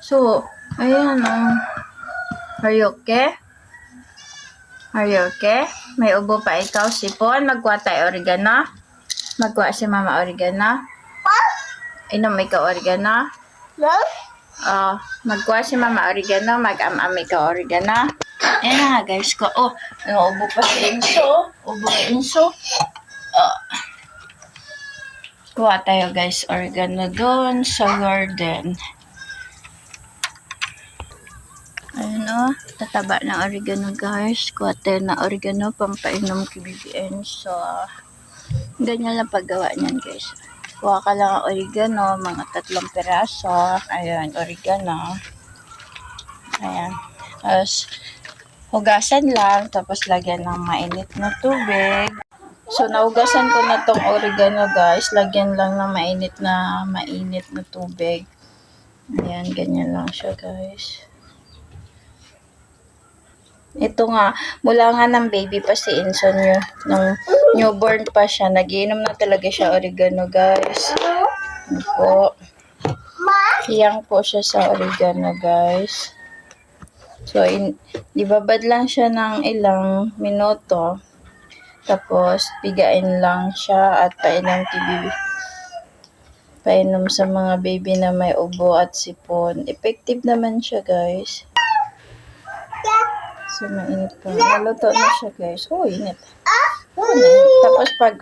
So, ayan Are you okay? Are you okay? May ubo pa ikaw, sipon. Magkuha tayo oregano. Magkuha si Mama oregano. Inom ikaw oregano. Magkuha si Mama oregano. Mag-am-am ikaw oregano. Ayan na nga guys ko. Ubo pa si Inso. Ubo ni Inso. Kuha tayo guys oregano doon sa garden. Ayun tataba ng oregano guys. Kuha tayo na oregano pampainom kay BBN. So, ganyan lang paggawa niyan guys. Kuha ka lang ang oregano, mga 3 piraso. Ayan, oregano. Ayan. Tapos, hugasan lang. Tapos, lagyan ng mainit na tubig. So, naugasan ko na tong oregano guys. Lagyan lang ng mainit na tubig. Ayan, ganyan lang siya guys. Ito nga, mula nga ng baby pa si Inson nung newborn pa siya, nagiinom na talaga siya oregano guys. Ano po. Hiyang po siya sa oregano guys. So, ibabad lang siya ng ilang minuto. Tapos, pigain lang siya at painom sa mga baby na may ubo at sipon. Effective naman siya guys. So, mainit pa. Naluto na siya guys. Init. Tapos, pag